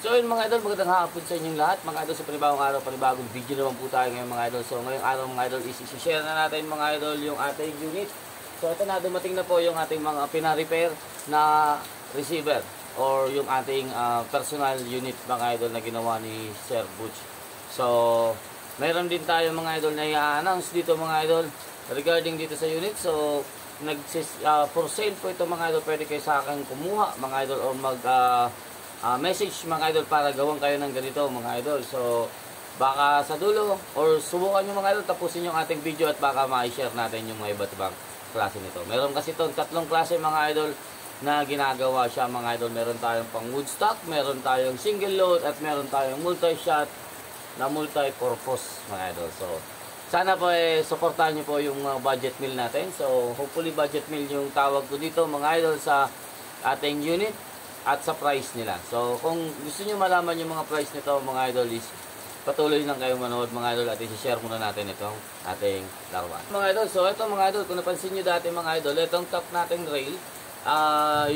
So yun mga idol, magandang hapon sa inyong lahat. Mga idol, sa panibagong araw, panibagong video naman po tayo ngayon mga idol. So ngayong araw mga idol, isi-share na natin mga idol yung ating unit. So ito na, dumating na po yung ating mga pina-repair na receiver or yung ating personal unit mga idol na ginawa ni Sir Butch. So mayroon din tayo mga idol na i-announce dito mga idol regarding dito sa unit. So for sale po ito mga idol, pwede kayo sa akin kumuha mga idol o message mga idol para gawin kayo ng ganito mga idol. So baka sa dulo or subukan nyo mga idol, tapusin yung ating video at baka ma-share natin yung mga iba't ibang klase nito. Meron kasi itong tatlong klase mga idol na ginagawa siya mga idol. Meron tayong pang woodstock, meron tayong single load at meron tayong multi-shot na multi-purpose mga idol. So sana po supportahan nyo po yung budget meal natin. So hopefully budget meal yung tawag ko dito mga idol sa ating unit at sa price nila. So kung gusto niyo malaman yung mga price nito mga idol, is patuloy lang kayo manood mga idol at i-share muna natin itong ating laruan. Mga idol, so ito mga idol, kung napansin niyo dati mga idol, itong top nating rail,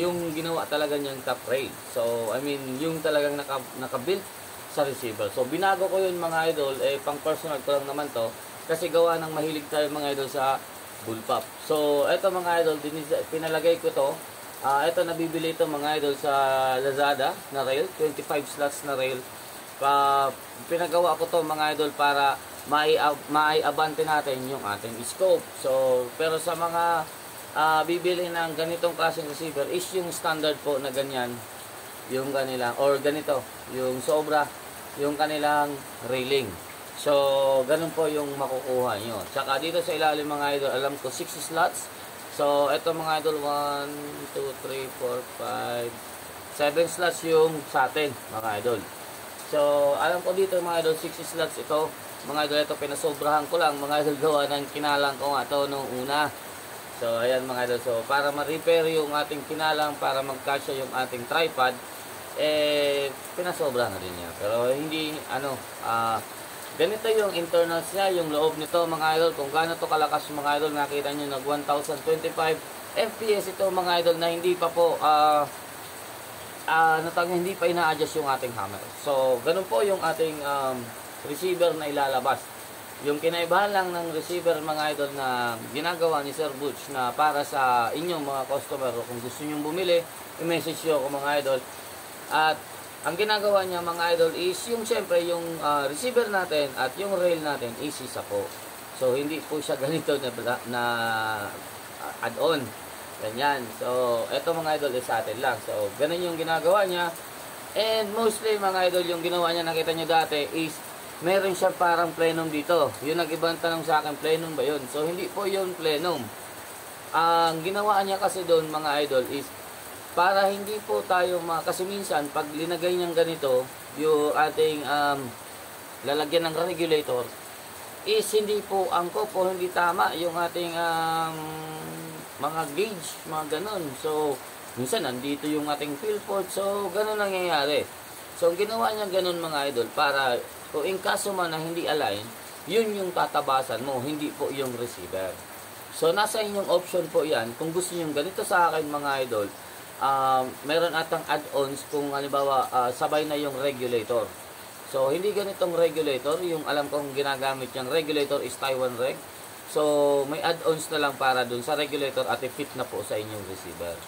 yung ginawa talaga niyang top rail. So I mean, yung talagang naka-built sa receiver. So binago ko yun mga idol, pang personal ko lang naman to kasi gawa ng mahilig tayo mga idol sa bullpup. So ito mga idol, pinalagay ko to. Ito nabibili ito mga idol sa Lazada na rail, 25 slots na rail. Pinagawa ko to mga idol para maiabante natin yung ating scope. So pero sa mga bibili ng ganitong klaseng receiver is yung standard po na ganyan, yung kanilang or ganito, yung sobra yung kanilang railing. So ganun po yung makukuha nyo. Tsaka dito sa ilalim mga idol, alam ko 60 slots. So, ito mga idol, 1, 2, 3, 4, 5, 7 slots yung sa atin, mga idol. So, alam ko dito mga idol, 60 slots ito. Mga idol, ito pinasobrahan ko lang. Mga idol, gawa ng kinalang ko nga ito nung una. So, ayan mga idol. So, para ma-repair yung ating kinalang, para magkasya yung ating tripod, pinasobrahan na rin niya. Pero hindi, ganito yung internals niya, yung loob nito mga idol, kung gaano to kalakas mga idol. Nakita nyo nag 1025 FPS ito mga idol na hindi pa po hindi pa ina-adjust yung ating hammer. So ganun po yung ating receiver na ilalabas. Yung kinaibahan lang ng receiver mga idol na ginagawa ni Sir Butch na para sa inyong mga customer, kung gusto nyo bumili, i-message nyo ako mga idol. At ang ginagawa niya mga idol is yung siyempre yung receiver natin at yung rail natin is isa po. So hindi po siya ganito na add-on. Ganyan. So eto mga idol is sa atin lang. So ganun yung ginagawa niya. And mostly mga idol yung ginawa niya, nakita nyo dati is meron siya parang plenum dito. Yung nag-ibang tanong sa akin, plenum ba yun? So hindi po yun plenum. Ang ginawa niya kasi doon mga idol is para hindi po tayo kasi minsan pag linagay niyang ganito yung ating lalagyan ng regulator is hindi po angkop o hindi tama yung ating mga gauge, mga ganon. So minsan nandito yung ating fill port, so ganon nangyayari. So ang ginawa niya ganon mga idol, para kung in kaso man na hindi align, yun yung tatabasan mo, hindi po yung receiver. So nasa inyong option po yan. Kung gusto niyo ganito sa akin mga idol, meron atang add-ons kung halimbawa sabay na yung regulator. So hindi ganitong regulator, yung alam kong ginagamit yung regulator is Taiwan Reg. So may add-ons na lang para dun sa regulator at i-fit na po sa inyong receiver.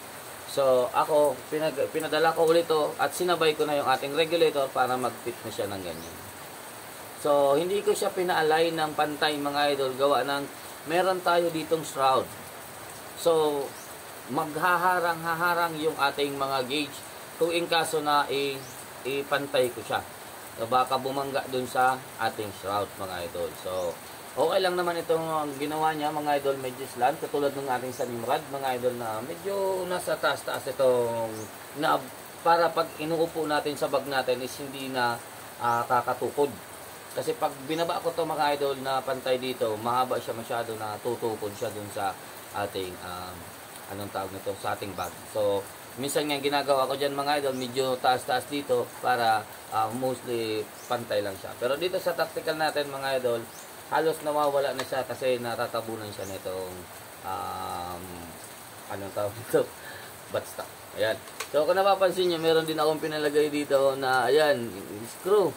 So ako pinadala ko ulit to at sinabay ko na yung ating regulator para mag-fit na siya ng ganyan. So hindi ko siya pina-align ng pantay mga idol, gawa ng meron tayo ditong shroud. So maghaharang yung ating mga gauge kung in kaso na ipantay ko siya. So baka bumangga dun sa ating shroud mga idol. So okay lang naman itong ginawa niya mga idol, medyo slant katulad ng ating sa Nimrod mga idol na medyo nasa taas-taas itong na para pag inuupo natin sa bag natin is hindi na kakatukod. Kasi pag binaba ko to mga idol na pantay dito, mahaba siya masyado na tutukod siya dun sa ating anong tawag nito, sa ating bag. So minsan nga ginagawa ko dyan mga idol, medyo taas-taas dito para mostly pantay lang siya. Pero dito sa tactical natin mga idol, halos nawawala na siya kasi natatabunan siya nitong anong tawag nito, buttstock. Ayan. So kung napapansin nyo, meron din akong pinalagay dito na ayan, screw.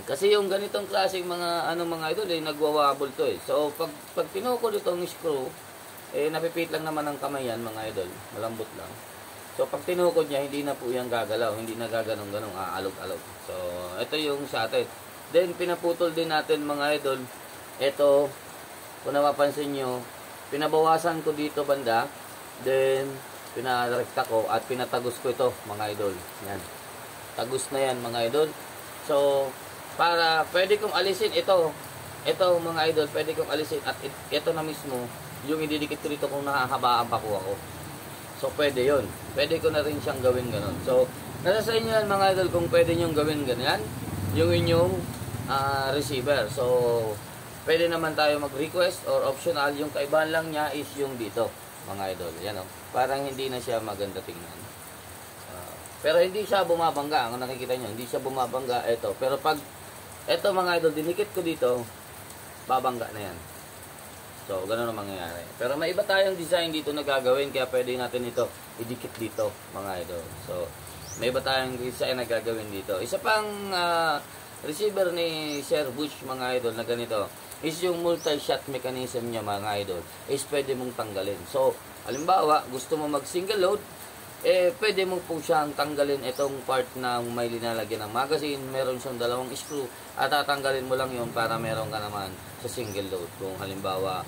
Kasi yung ganitong klaseng mga mga idol nagwawabol to eh. So pag tinukod itong screw, napipit lang naman ang kamay yan mga idol. Malambot lang. So pag tinukod niya, hindi na po yan gagalaw, hindi na gaganong-ganong aalog-alog. So ito yung sa atin. Then pinaputol din natin mga idol. Ito, kung napapansin nyo, pinabawasan ko dito banda. Then pinarekta ko at pinatagos ko ito mga idol. Yan. Tagos na yan mga idol. So para pwede kong alisin ito mga idol, pwede kong alisin at ito na mismo yung ididikit ko dito kung nakahabaan pa po ako. So pwede yun, pwede ko na rin siyang gawin ganun. So nasa sa inyo yan mga idol kung pwede nyong gawin ganyan yung inyong receiver. So pwede naman tayo mag-request or optional. Yung kaibahan lang niya is yung dito mga idol. Yan o, parang hindi na siya maganda tingnan. Pero hindi siya bumabangga. Ang nakikita nyo, hindi siya bumabangga. Ito. Pero pag ito mga idol, dinikit ko dito, babangga na yan. So, gano'n ang mangyayari. Pero may iba tayong design dito na gagawin, kaya pwede natin ito idikit dito, mga idol. So, may iba tayong design na gagawin dito. Isa pang receiver ni Sir Bush, mga idol, na ganito, is yung multi-shot mechanism niya, mga idol, is pwede mong tanggalin. So, halimbawa, gusto mo mag-single load, pwede mo po siyang tanggalin itong part na may linalagyan ng magazine. Meron siyang dalawang screw at tatanggalin mo lang yun para meron ka naman sa single load. Kung halimbawa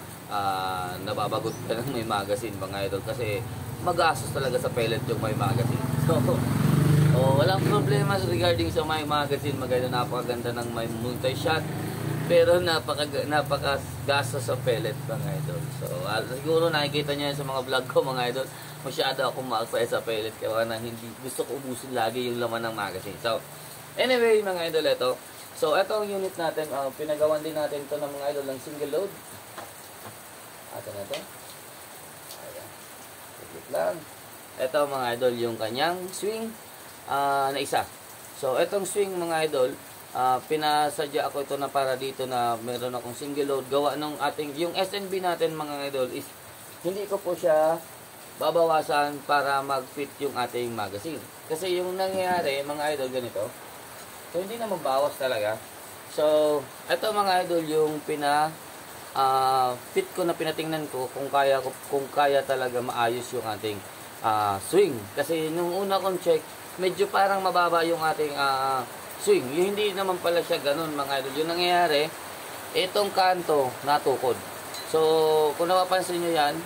nababagot ka ng may magazine mga idol, kasi magastos talaga sa pellet yung may magazine. So walang problema regarding sa may magazine mga idol. Napakaganda ng may multi-shot, pero napakagastos sa pellet mga idol. So siguro nakikita niyo sa mga vlog ko mga idol, masyado akong maakpaya sa pellet kaya na hindi gusto ko ubusin lagi yung laman ng magazine. So anyway mga idol, ito. So ito ang unit natin. Pinagawan din natin ito ng mga idol ng single load. Ito na ito. Ayan. Iklit lang. Ito mga idol yung kanyang swing na isa. So itong swing mga idol, pinasadya ako ito na para dito na meron akong single load. Gawa ng ating, yung SNB natin mga idol is hindi ko po siya babawasan para mag-fit yung ating magazine. Kasi yung nangyayari mga idol ganito, so hindi na magbawas talaga. So ito mga idol yung fit ko na pinatingnan ko kung kaya talaga maayos yung ating swing. Kasi nung una kong check, medyo parang mababa yung ating swing. Yung hindi naman pala siya ganun mga idol. Yung nangyayari, itong kanto natukod. So kung napapansin nyo yan,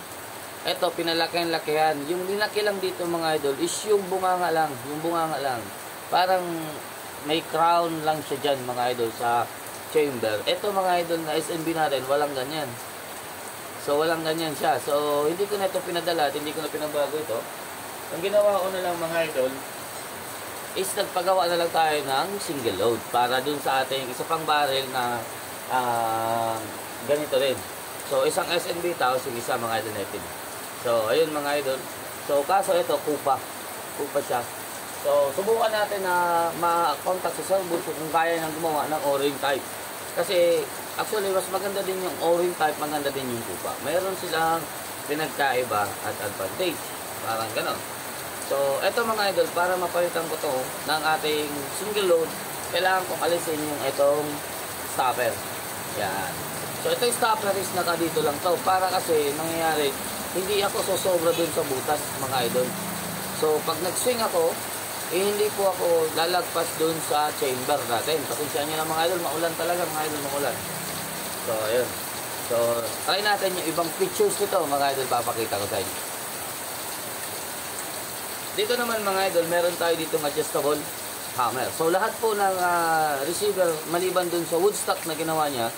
ito pinalakihan. Yung linaki lang dito mga idol is yung bunganga lang. Yung bunganga lang. Parang may crown lang siya dyan mga idol sa chamber. Ito mga idol na SNB natin, walang ganyan. So walang ganyan siya. So hindi ko na ito pinadala at hindi ko na pinabago ito. Ang ginawa ko na lang mga idol is nagpagawa na lang tayo ng single load para dun sa ating isa pang barrel na ganito rin. So isang SNB tapos yung isa mga idol natin. So ayun mga idol. So kaso ito kupa siya. So subukan natin na ma-contact sa Sir Bush kung kaya nang gumawa ng O-ring type. Kasi actually mas maganda din yung O-ring type, maganda din yung kupa. Mayroon silang pinagkaiba at advantage. Parang ganon. So eto mga idol, para mapalitan ko to ng ating single load, kailangan kong alisin yung itong stopper. Yan. So itong stopper is naka dito lang to para kasi nangyayari hindi ako sosobra dun sa butas mga idol. So pag nag-swing ako, hindi po ako lalagpas dun sa chamber natin. Pasensya nyo na mga idol, maulan talaga mga idol, maulan. So ayun. So try natin yung ibang pictures nito mga idol, papakita ko sa inyo. Dito naman mga idol, meron tayo dito ng adjustable hammer. So lahat po ng receiver, maliban dun sa wood stock na ginawa niya,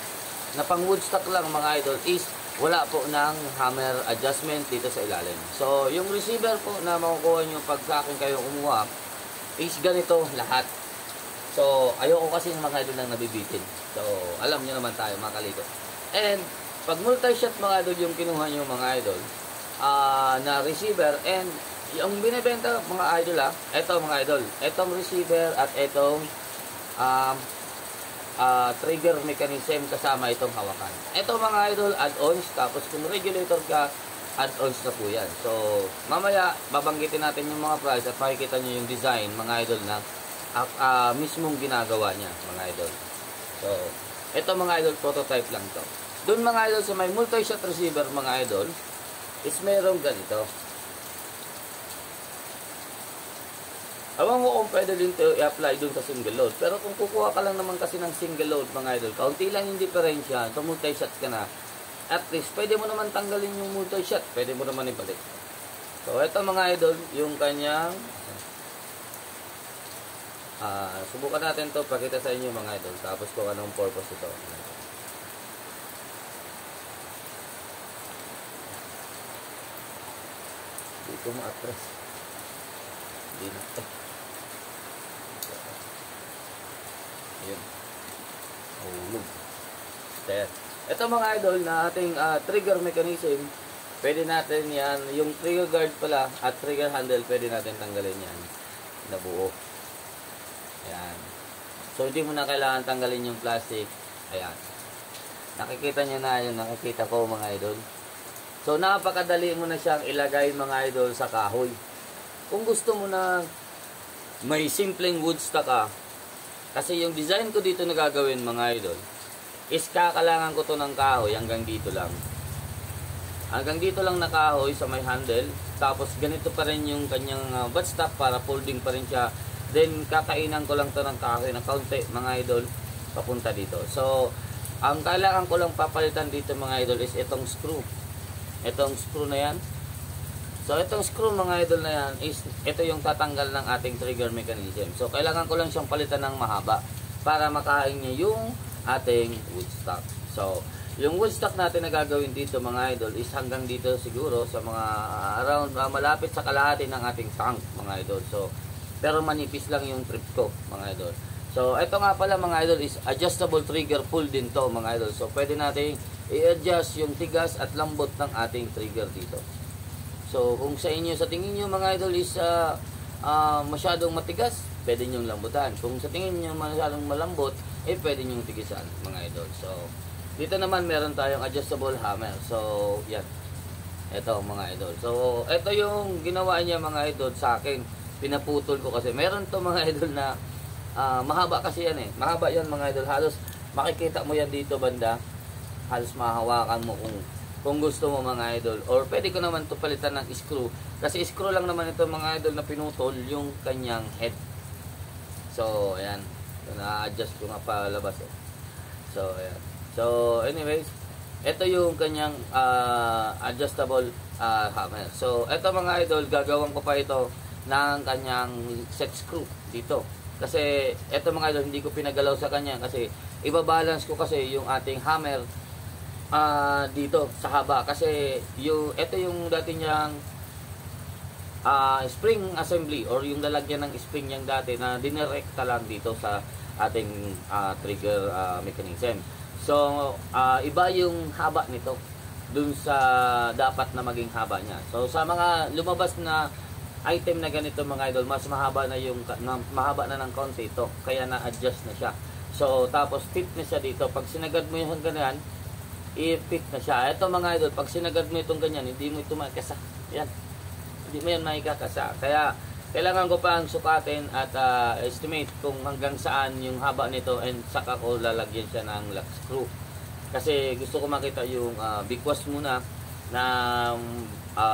na pang wood stock lang mga idol, is wala po ng hammer adjustment dito sa ilalim. So yung receiver po na makukuha nyo pag sa akin kayo kumuha is ganito lahat. So ayoko kasi ng mga idol nang nabibitin. So alam nyo naman tayo mga kaliko. And pag multi-shot mga idol yung kinuha nyo mga idol na receiver, and yung binibenta mga idol eto mga idol, etong receiver at etong trigger mechanism kasama itong hawakan. Ito mga idol, add-ons. Tapos kung regulator ka, add-ons na po yan. So, mamaya, babanggitin natin yung mga price at makikita nyo yung design, mga idol, na mismong ginagawa niya, mga idol. So, ito mga idol, prototype lang to. Doon mga idol, sa may multi-shot receiver, mga idol, is mayroong ganito. Alam mo kung pwede din ito i-apply dun sa single load. Pero kung kukuha ka lang naman kasi ng single load, mga idol, kaunti lang yung diferensya, so multi-shot ka na, at least, pwede mo naman tanggalin yung multi-shot, pwede mo naman ibalik. So, ito mga idol, yung kanyang, subukan natin to, pakita sa inyo mga idol, tapos kung anong purpose ito. Dito mo atras. Hindi na ito. Yun. Hulog. Ito mga idol na ating trigger mechanism, pwede natin yan, yung trigger guard pala at trigger handle, pwede natin tanggalin yan na buo. Ayan. So, hindi mo na kailangan tanggalin yung plastic. Ayan. Nakikita nyo na yung nakikita ko mga idol. So, napakadali mo na siyang ilagay mga idol sa kahoy. Kung gusto mo na may simpleng wood stock ka, kasi yung design ko dito na gagawin mga idol, is kakalangan ko to ng kahoy hanggang dito lang. Hanggang dito lang na kahoy sa may handle. Tapos ganito pa rin yung kanyang buttstock para folding pa rin siya. Then kakainan ko lang to ng kahoy ng kaunti mga idol papunta dito. So, ang kailangan ko lang papalitan dito mga idol is itong screw. Itong screw na yan. So, itong screw mga idol na yan is ito yung tatanggal ng ating trigger mechanism. So, kailangan ko lang siyang palitan ng mahaba para makain niya yung ating wood stock. So, yung wood stock natin na gagawin dito mga idol is hanggang dito siguro sa mga around malapit sa kalahati ng ating tank mga idol. So, pero manipis lang yung trip ko mga idol. So, ito nga pala mga idol is adjustable trigger pull din to mga idol. So, pwede natin i-adjust yung tigas at lambot ng ating trigger dito. So, kung sa inyo, sa tingin nyo mga idol is masyadong matigas, pwede nyo lambutan. Kung sa tingin nyo masyadong malambot, pwede nyo tigisan mga idol. So, dito naman meron tayong adjustable hammer. So, yan. Ito mga idol. So, ito yung ginawa niya mga idol sa akin. Pinaputol ko kasi. Meron to mga idol na mahaba kasi yan eh. Mahaba yan mga idol. Halos makikita mo yan dito banda. Halos mahawakan mo kung gusto mo mga idol. Or pwede ko naman to palitan ng screw. Kasi screw lang naman ito mga idol na pinutol yung kanyang head. So, ayan. So, na-adjust ko nga palabas eh. So, ayan. So, anyways, ito yung kanyang adjustable hammer. So, ito mga idol, gagawin ko pa ito ng kanyang set screw dito. Kasi, ito mga idol, hindi ko pinagalaw sa kanya kasi ibabalance ko kasi yung ating hammer dito sa haba. Kasi, ito yung dati niyang spring assembly or yung lalagyan ng spring niyang dati na dinirekta lang dito sa ating trigger mechanism. So, iba yung haba nito dun sa dapat na maging haba niya. So, sa mga lumabas na item na ganito mga idol, mas mahaba na mahaba na ng konti ito. Kaya na-adjust na siya. So, tapos fit na siya dito. Pag sinagad mo yung ganyan, i-fit na siya. Ito mga idol, pag sinagad mo itong ganyan, hindi mo ito makikasa. Yan. Hindi mo yan makikasa. Kaya, kailangan ko pang sukatin at estimate kung hanggang saan yung haba nito and saka ko lalagyan siya ng lock screw. Kasi gusto ko makita yung bigwas muna na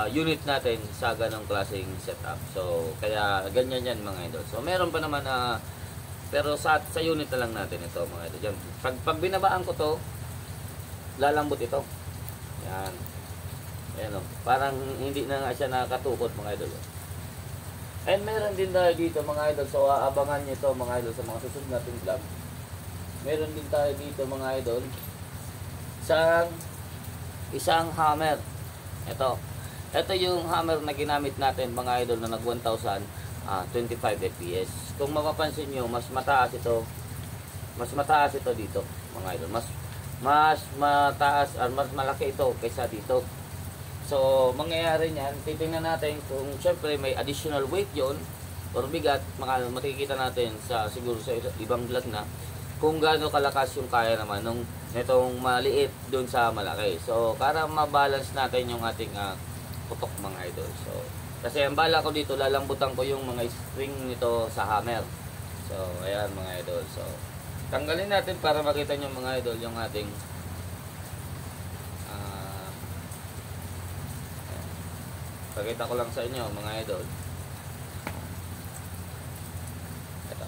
unit natin sa ganong klaseng setup. So, kaya ganyan yan mga idol. So, meron pa naman pero sa unit na lang natin ito mga idol. Diyan. Pag binabaan ko to, lalambot ito. Yan. Ayan o. Parang hindi na nga siya nakatukot mga idol. And meron din tayo dito mga idol. So abangan nyo ito mga idol sa mga susunod nating vlog. Meron din tayo dito mga idol isang hammer. Ito yung hammer na ginamit natin mga idol na nag 1025 fps. Kung mapapansin nyo, mas mataas ito dito mga idol. Mas mataas at mas malaki ito kaysa dito. So, mangyayari niyan, titingnan natin kung syempre may additional weight yon or bigat, makikita natin siguro sa ibang vlog na kung gaano kalakas yung kaya naman nung itong maliit doon sa malaki. So, para ma-balance natin yung ating putok mga idol. So, kasi ang bala ko dito, lalambutan ko yung mga spring nito sa hammer. So, ayan mga idol. So, tanggalin natin para makita nyo mga idol yung ating pakita ko lang sa inyo mga idol. Ito.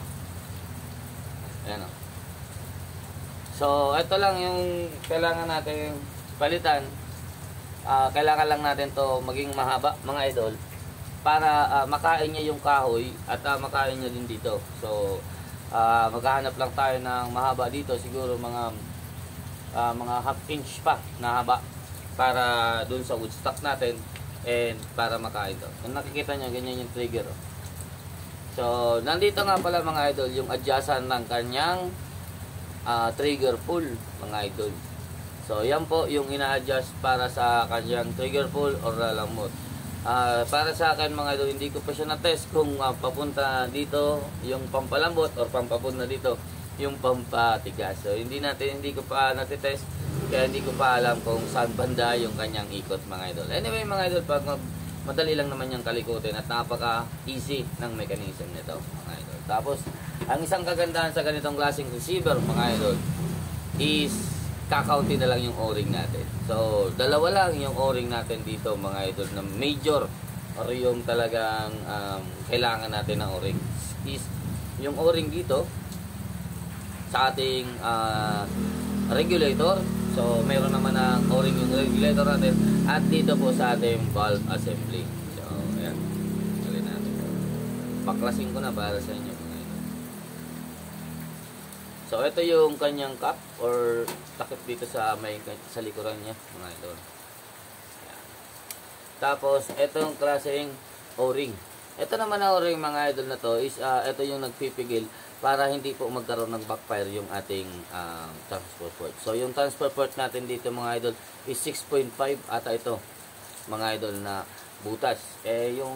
Ayan o. So, ito lang yung kailangan natin palitan. Kailangan lang natin to maging mahaba mga idol para makain niya yung kahoy at makain niya din dito. So, maghahanap lang tayo ng mahaba dito, siguro mga half inch pa na haba para dun sa wood stock natin and para makain to. Kung nakikita nyo, ganyan yung trigger. So, nandito nga pala mga idol yung adjustan ng kanyang trigger pull mga idol. So, yan po yung ina-adjust para sa kanyang trigger pull or lambot. Para sa akin mga idol, hindi ko pa siya na-test kung papunta dito yung pampalambot or pampapunta dito yung pampatigas. So, hindi ko pa natitest, kaya hindi ko pa alam kung saan banda yung kanyang ikot mga idol. Anyway mga idol, pag madali lang naman yung kalikutin at napaka-easy ng mechanism nito mga idol. Tapos, ang isang kagandahan sa ganitong klaseng receiver mga idol is kakaunti na lang yung o-ring natin. So, dalawa lang yung o-ring natin dito mga idol na major or yung talagang kailangan natin ng o-ring is yung o-ring dito sa ating regulator. So, mayroon naman ng o-ring yung regulator natin at dito po sa ating valve assembly. So, ayan. Alin natin. Baklasin ko na para sa inyo. So, ito yung kanyang cap or takip dito sa likuran niya, mga idol. Ayan. Tapos, ito yung klaseng o-ring. Ito naman na o-ring, mga idol na to, is ito yung nagpipigil para hindi po magkaroon ng backfire yung ating transfer port. So, yung transfer port natin dito, mga idol, is 6.5 ata ito, mga idol, na butas. Yung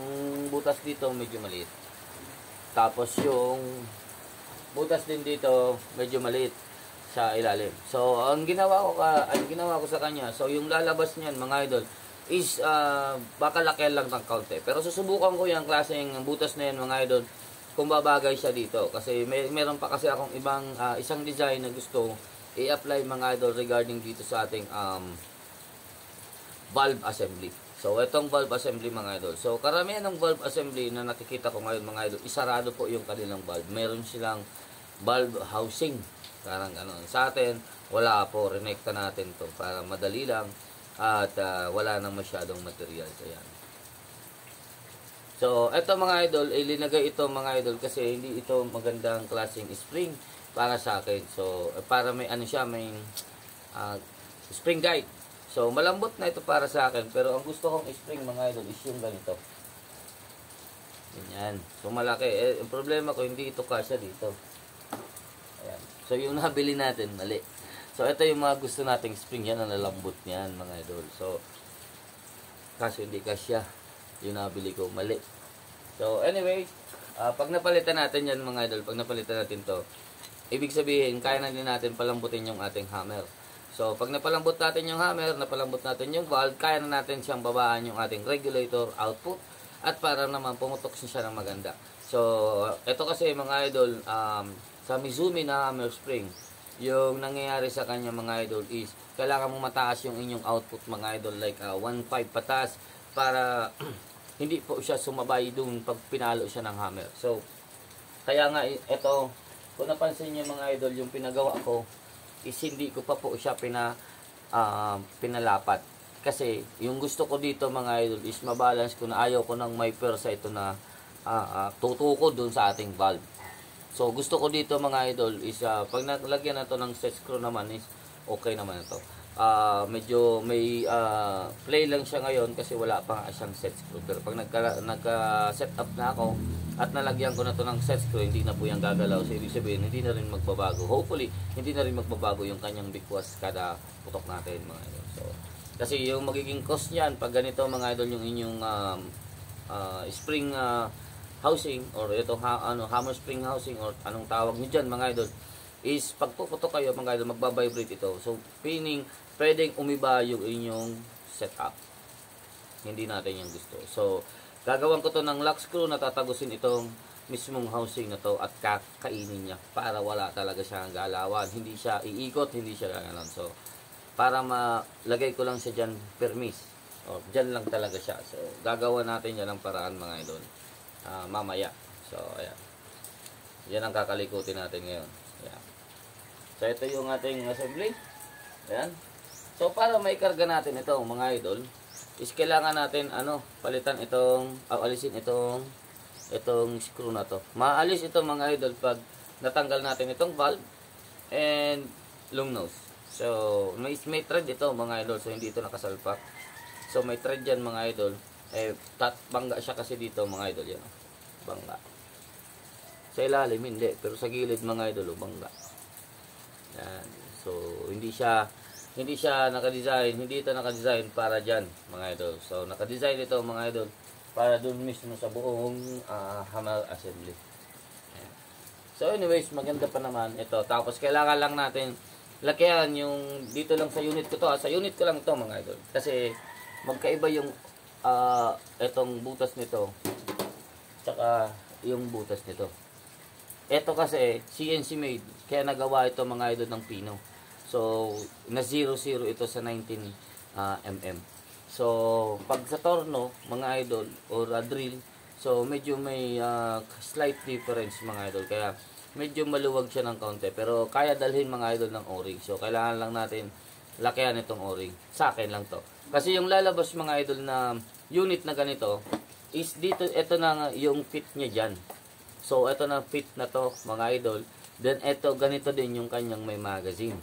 butas dito, medyo maliit. Tapos, yung butas din dito medyo maliit sa ilalim. So, ang ginawa ko sa kanya, so yung lalabas niyan mga idol is baka lakihan lang ng kaunti. Pero susubukan ko yung klaseng butas na yan mga idol kung babagay siya dito. Kasi meron pa kasi akong isang design na gusto i-apply mga idol regarding dito sa ating valve assembly. So, itong valve assembly mga idol. So, karamihan ng valve assembly na nakikita ko ngayon mga idol, isarado po yung kanilang valve. Meron silang valve housing. Parang gano'n. Sa atin, wala po. Renekta natin to para madali lang at wala nang masyadong material. Ayan. So, ito mga idol, ilinagay ito mga idol kasi hindi ito magandang klaseng spring para sa akin. So, para may may spring guide. So, malambot na ito para sa akin. Pero ang gusto kong spring mga idol is yung ganito. Ganyan. So, malaki. Ang problema ko, hindi ito kasya dito. Ayan. So, yung nabili natin, mali. So, ito yung mga gusto nating spring. Yan, ang lalambot niyan mga idol. So, kasi hindi kasya. Yung nabili ko, mali. So, anyway, pag napalitan natin yan mga idol, pag napalitan natin to, ibig sabihin, kaya na din natin palambutin yung ating hammer. So, pag napalambot natin yung hammer, napalambot natin yung valve, kaya na natin siyang babaan yung ating regulator output at para naman pumutok siya ng maganda. So, ito kasi mga idol, sa Mizumi na hammer spring, yung nangyayari sa kanya mga idol is, kailangan mong mataas yung inyong output mga idol, like 1.5 patas para hindi po siya sumabay dun pag pinalo siya ng hammer. So, kaya nga ito, kung napansin niyo mga idol, yung pinagawa ko, is hindi ko pa po siya pinalapat. Kasi, yung gusto ko dito mga idol is mabalance ko na ayaw ko ng may persa ito na tutuko dun sa ating valve. So, gusto ko dito mga idol is pag naglagyan na to ng set screw naman is okay naman ito. Medyo may play lang siya ngayon kasi wala pa siyang set screw. Pero pag nagka-set up na ako at nalagyan ko na to ng set screw, hindi na po yung gagalaw. So, ibig sabihin, hindi na rin magbabago. Hopefully, hindi na rin magbabago yung kanyang bigwas kada putok natin mga idol. So, kasi yung magiging cost niyan, pag ganito mga idol, yung inyong spring housing or ito hammer spring housing or anong tawag niyo diyan mga idol is pag puputok kayo mga idol magba-vibrate ito. So meaning pwedeng umiba yung inyong setup. hindi natin yung gusto. So, gagawan ko to ng lock screw na tatagusin itong mismong housing na to at kakainin niya para wala talaga siyang galawan. Hindi siya iikot, hindi siya gano'n. So, para malagay ko lang siya dyan permis. O, dyan lang talaga siya. So, gagawa natin yan ng paraan mga idol. Mamaya. So, ayan. Yan ang kakalikutin natin ngayon. Ayan. So, ito yung ating assembly. Ayan. So, para may karga natin ito, mga idol, is kailangan natin, palitan itong, alisin itong screw na to. Maalis ito, mga idol, pag natanggal natin itong valve and long nose. So, may thread ito, mga idol. So, hindi ito nakasalpak. So, may thread yan, mga idol. Bangga siya kasi dito, mga idol. Yan. Bangga. Sa ilalim, hindi. Pero sa gilid, mga idol, bangga. Yan. So, hindi siya naka-design. Hindi ito naka-design para dyan, mga idol. So, naka-design ito, mga idol, para dun mismo sa buong hammer assembly. Yan. So, anyways, maganda pa naman ito. Tapos, kailangan lang natin lakihan yung dito lang sa unit ko to. Sa unit ko lang ito, mga idol. Kasi, magkaiba yung itong butas nito. Tsaka, yung butas nito. Ito kasi, CNC made. Kaya nagawa ito, mga idol, ng pino. So, na 0-0 ito sa 19 mm. So, pag sa torno, mga idol, or drill, so, medyo may slight difference, mga idol. Kaya, medyo maluwag siya ng kaunti. Pero, kaya dalhin, mga idol, ng o-ring. So, kailangan lang natin lakihan itong o-ring. Sa akin lang to. Kasi yung lalabas, mga idol, na unit na ganito, is dito, ito na yung fit niya dyan. So, ito na fit na to, mga idol. Then, ito, ganito din yung kanyang may magazine.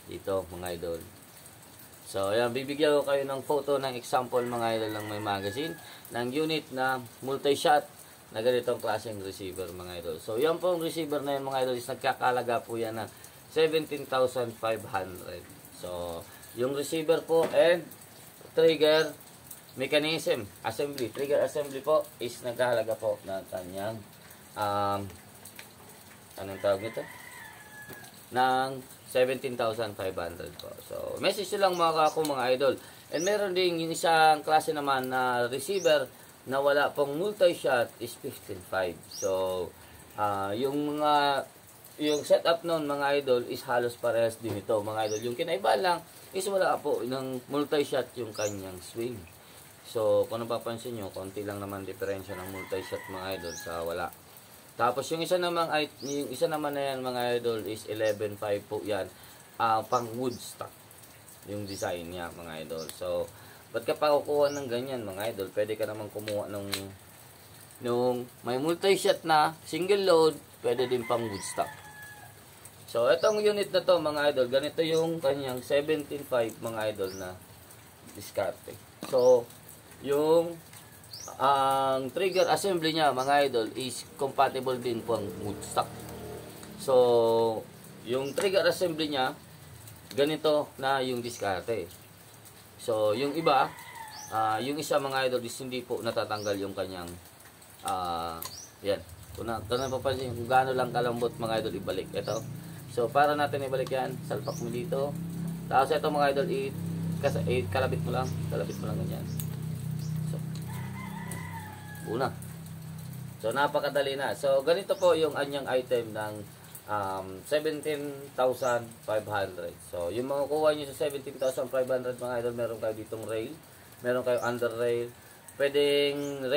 Dito, mga idol. So, ayan, bibigyan ko kayo ng photo ng example, mga idol, ng may magazine. Ng unit na multi-shot na ganitong klaseng receiver, mga idol. So, yan po ang receiver na yan, mga idol, is nagkakalaga po yan ng 17,500. So, yung receiver po and trigger mechanism assembly, trigger assembly po is nagkahalaga po ng kanyang anong tawag nito? Ng 17,500 po. So, message lang mga ako, mga idol. And meron din yung isang klase naman na receiver na wala pong multi-shot is 15.5. So, yung setup nun, mga idol, is halos parehas din ito, mga idol. Yung kinaiba lang is wala po ng multi-shot yung kanyang swing. So, kung napapansin nyo, konti lang naman diferensya ng multi-shot, mga idol, sa wala. Tapos, yung isa naman na yan, mga idol, is 11.5 po yan. Pang wood stock. Yung design niya, mga idol. So, ba't ka pa kukuha ng ganyan, mga idol? Pwede ka naman kumuha nung may multi-shot na single load, pwede din pang wood stock. So, itong unit na to, mga idol, ganito yung kanyang 17.5, mga idol, na diskarte. So, yung ang trigger assembly niya, mga idol, is compatible din po ang wood stock. So, yung trigger assembly niya, ganito na yung diskarte. So, yung iba, yung isa, mga idol, is hindi po natatanggal yung kanyang yan. Kung napapansin kung gaano lang kalambot, mga idol, ibalik. Ito. So, para natin ibalik yan, salpak mo dito. Tapos ito, mga idol, kalabit mo lang ganyan. Una. So, napakadali na. So, ganito po yung anyang item ng 17,500. So, yung mga kuha nyo sa 17,500, mga idol, meron kayo ditong rail. Meron kayo under rail. Pwedeng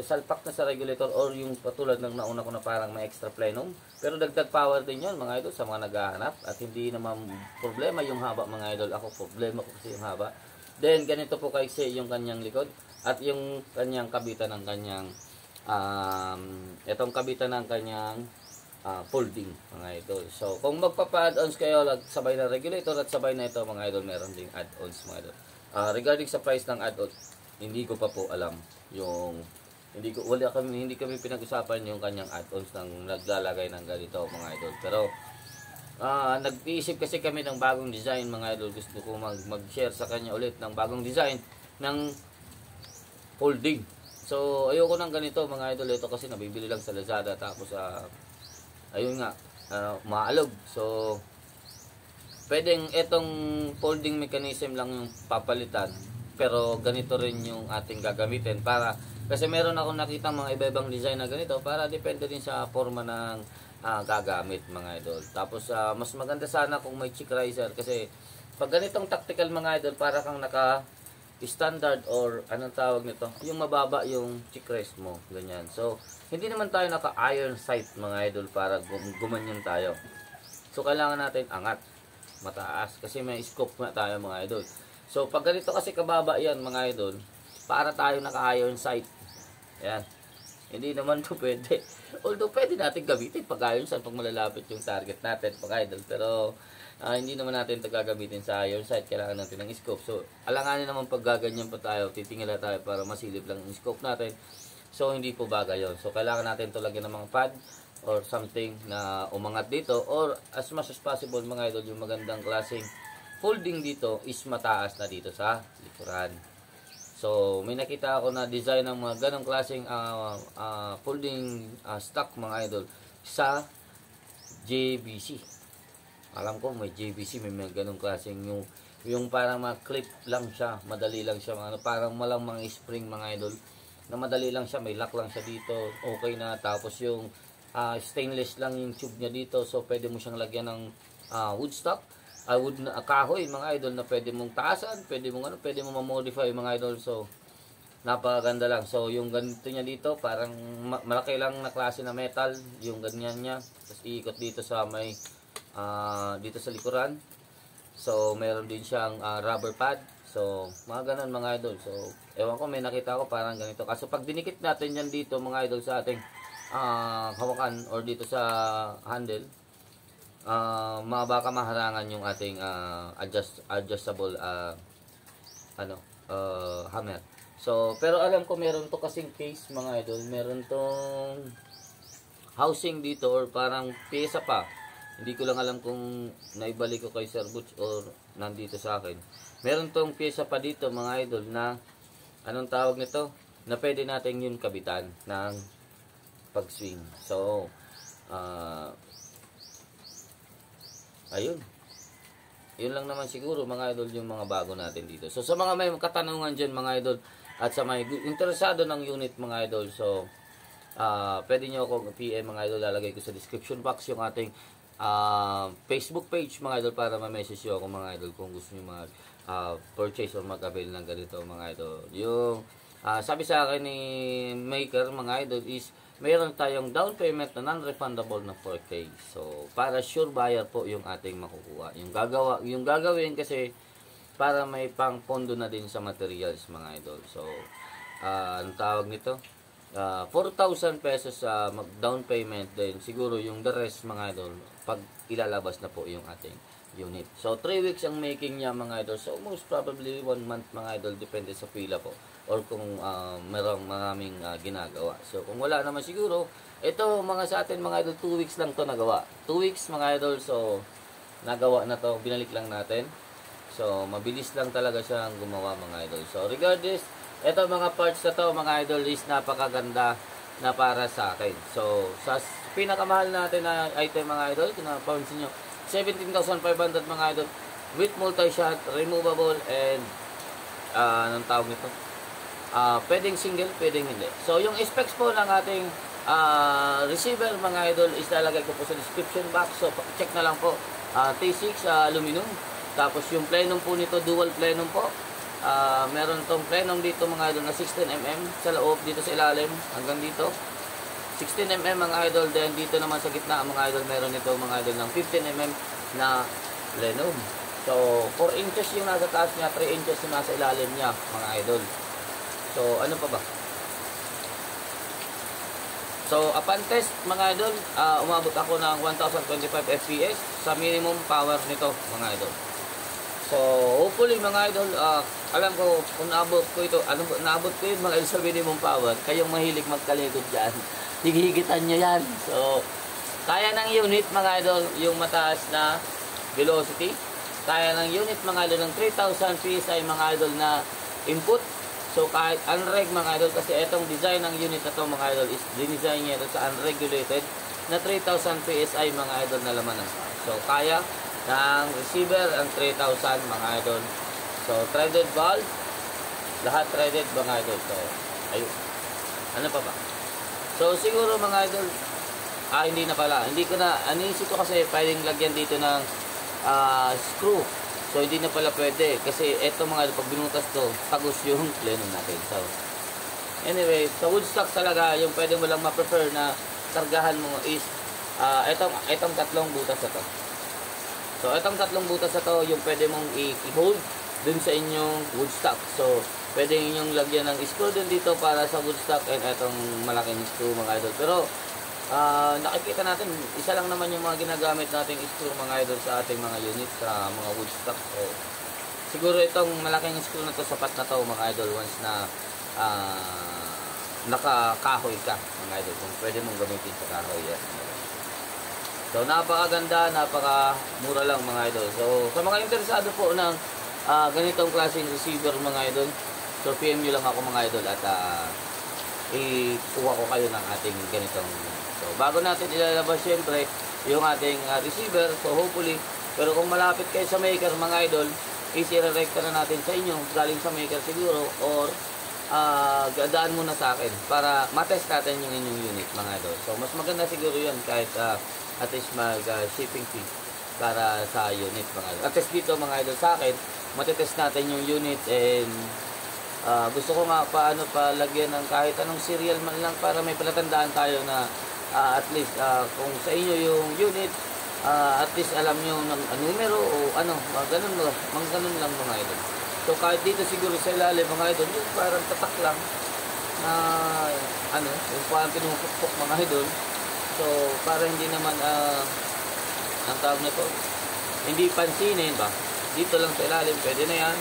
salpak na sa regulator or yung patulad ng nauna ko na parang may extra plenum. Pero dagdag power din yun, mga idol, sa mga naghahanap. At hindi naman problema yung haba, mga idol. Ako, problema ko kasi yung haba. Then, ganito po kasi yung kanyang likod. At yung kanyang kabitan ng kanyang itong kabitan ng kanyang folding, mga idol. So, kung magpapa-add-ons kayo, sabay na regulator at sabay na ito, mga idol, meron ding add-ons, mga idol. Regarding sa price ng add-on, hindi ko pa po alam yung hindi kami pinag-usapan yung kanyang add-ons ng naglalagay ng ganito, mga idol. Pero nag-iisip kasi kami ng bagong design, mga idol. Gusto ko mag-share sa kanya ulit ng bagong design ng folding. So, ayoko ng ganito, mga idol. Ito kasi nabibili lang sa Lazada. Tapos, ayun nga, maalog. So, pwedeng itong folding mechanism lang yung papalitan. pero ganito rin yung ating gagamitin para kasi meron akong nakita mga iba-ibang design na ganito para depende din sa forma ng gagamit mga idol. Tapos mas maganda sana kung may cheek riser kasi pag ganitong tactical mga idol para kang naka standard or anong tawag nito, yung mababa yung cheek rest mo, ganyan. So, hindi naman tayo naka iron sight mga idol para gumanyan tayo. So, kailangan natin angat, mataas kasi may scope na tayo mga idol. So, pag ganito kasi kababa yan mga idol, para tayo naka iron sight. Yan. Hindi naman to pwede. Although pwede natin gamitin pag iron sight pag malalapit yung target natin pag idol, pero hindi naman natin ito gagamitin sa iron sight. Kailangan natin ng scope. So, alanganin naman pag gaganyan pa tayo, titingala tayo para masilip lang yung scope natin. So, hindi po bagay yun. So, kailangan natin ito lagyan ng mga pad or something na umangat dito. Or, as much as possible, mga idol, yung magandang klaseng folding dito is mataas na dito sa likuran. So, may nakita ako na design ng mga ganong klaseng folding stock, mga idol, sa JBC. Alam ko may JBC, may mga ganong klaseng yung parang clip lang siya, madali lang siya, parang malang mga spring mga idol, na madali lang siya, may lock lang siya dito, okay na. Tapos yung stainless lang yung tube niya dito, so pwede mo siyang lagyan ng wood stock, wood na kahoy mga idol na pwede mong taasan, pwede mong pwede mong ma-modify mga idol. So napakaganda lang. So yung ganito niya dito, parang malaki lang na klase na metal, yung ganyan niya. Tapos iikot dito sa may dito sa likuran. So meron din siyang rubber pad. So mga ganun mga idol. So ewan ko, may nakita ko parang ganito. Kaso pag dinikit natin yan dito mga idol sa ating hawakan or dito sa handle, baka maharangan yung ating adjustable hammer. So pero alam ko meron to kasing case mga idol, meron tong housing dito or parang pyesa pa. Hindi ko lang alam kung naibalik ko kay Sir Butch or nandito sa akin. Meron tong pyesa pa dito mga idol na anong tawag nito, na pwede natin yun kabitan ng pag-swing. So ayun, yun lang naman siguro mga idol yung mga bago natin dito. So sa mga may katanungan dyan mga idol at sa may interesado ng unit mga idol, so pwede nyo akong PM mga idol, lalagay ko sa description box yung ating Facebook page mga idol para ma-message nyo ako mga idol kung gusto nyo mag purchase or mag-avail ng ganito mga idol. Yung sabi sa akin ni Maker mga idol is mayroon tayong down payment na non-refundable na 4K. So para sure buyer po yung ating makukuha. Yung gagawin kasi para may pang pondo na din sa materials mga idol. So ang tawag nito, 4,000 pesos sa down payment, din siguro yung the rest mga idol pag ilalabas na po yung ating unit. So 3 weeks ang making niya mga idol, so most probably 1 month mga idol, depende sa pila po or kung maraming ginagawa. So kung wala naman siguro, ito mga sa atin mga idol, 2 weeks lang to nagawa. 2 weeks mga idol, so nagawa na to, binalik lang natin. So mabilis lang talaga siyang gumawa mga idol. So regardless, ito mga parts na to mga idol is napakaganda na para sa akin. So sa pinakamahal natin na item mga idol, kung napansin nyo, 17,500 mga idol with multi-shot, removable, and anong tawag nito? Pwedeng single, pwedeng hindi. So yung specs po ng ating receiver mga idol is lalagay ko po sa description box. So check na lang po. T6 aluminum. Tapos yung plenum po nito, dual plenum po. Meron tong plenum dito mga idol na 16mm sa loob, dito sa ilalim hanggang dito 16mm mga idol. Then dito naman sa gitna mga idol, meron ito mga idol ng 15mm na plenum. So 4 inches yung nasa taas niya, 3 inches yung nasa ilalim niya mga idol. So ano pa ba? So upon test mga idol, umabot ako ng 1025 fps sa minimum power nito mga idol. So hopefully mga idol, alam ko kung naabot ko ito, naabot ko yun mga idol sa minimum power. Kayong mahilig magkalikod dyan, higihigitan nyo yan. So kaya ng unit mga idol yung mataas na velocity. Kaya ng unit mga idol ng 3,000 PSI mga idol na input. So kahit unreg mga idol, kasi itong design ng unit na to mga idol is dinesign niya ito sa unregulated na 3,000 PSI mga idol na laman ng car. So kaya ng receiver ang 3,000 mga idol. So threaded valve, Lahat threaded mga idol. So, ayun. Ano pa ba? So, siguro mga idol, hindi na pala. Hindi ko na, anisip ko kasi pwedeng lagyan dito ng screw. So, hindi na pala pwede. Kasi eto mga idol, pag binutas to, tagos yung plenum natin. So, anyway, sa wood stock talaga, yung pwede mo lang ma-prefer na kargahan mo is etong tatlong butas na to. So, etong tatlong butas na to, yung pwede mong i-hold dun sa inyong wood stock. So, pwede inyong lagyan ng screw dun dito para sa wood stock and etong malaking screw mga idol. Pero, nakikita natin, isa lang naman yung mga ginagamit nating screw mga idol sa ating mga unit, sa mga wood stock. So, siguro itong malaking screw na to, sapat na to mga idol once na nakakahoy ka mga idol. Kung pwede mong gamitin sa kahoy yan. So, napakaganda, napakamura lang mga idol. So, sa mga interesado po ng ganitong klaseng receiver mga idol, so PM nyo lang ako mga idol at ikuha ko kayo ng ating ganitong. So, bago natin ilalabas syempre yung ating receiver, so hopefully, pero kung malapit kayo sa maker mga idol, isi-recta na natin sa inyo, galing sa maker siguro, or gadaan muna sa akin para matest natin yung inyong unit mga idol. So, mas maganda siguro yun kahit at least mag-shipping fee para sa unit mga idol. At least dito mga idol sa akin, matitest natin yung unit and gusto ko nga palagyan ng kahit anong serial man lang para may palatandaan tayo na at least kung sa inyo yung unit, at least alam nyo ng numero o ganun lang mga idol. So kahit dito siguro sa ilalim mga idol, yung parang tatak lang na yung parang pinupukpok mga idol. So para hindi naman ang tawag na to, hindi pansinin ba? Dito lang sa ilalim, pwede na yan.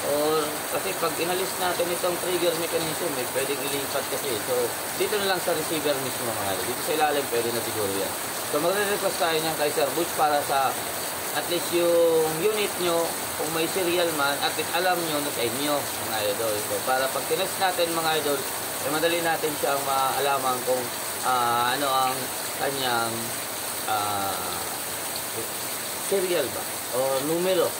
Or kasi pag inalis natin itong trigger mechanism, pwedeng ilipat kasi. So dito na lang sa receiver mismo mga idol. Dito sa ilalim, pwede na siguro yan. So magre-request tayo niyan kay Sir Butch para sa at least yung unit nyo, kung may serial man, at least alam nyo na sa inyo mga idol. So para pag tinest natin mga idol, madali natin siyang maalaman kung ano ang kanyang serial ba o numero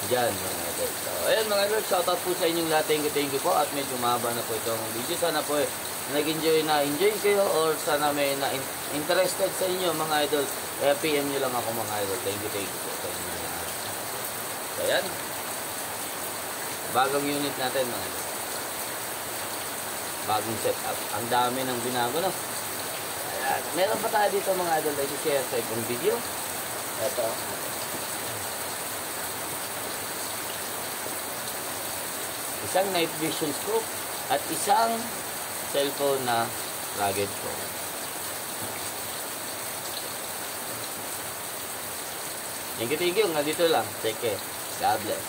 dyan mga idol. So ayan mga idol, shoutout po sa inyong lahat. Thank you po at medyo mahaba na po itong video. Sana po nag-enjoy kayo or sana may interested sa inyo mga idol. Kaya PM nyo lang ako mga idol. Thank you po sa inyo lahat. So ayan, bagong unit natin mga idol, bagong setup. Ang dami ng binago no. Ayan, meron pa tayo dito mga idol na i-share sa ibang video. Ito, isang night vision scope at isang cellphone na rugged phone. Thank you. Nga dito lang. Take care. God bless.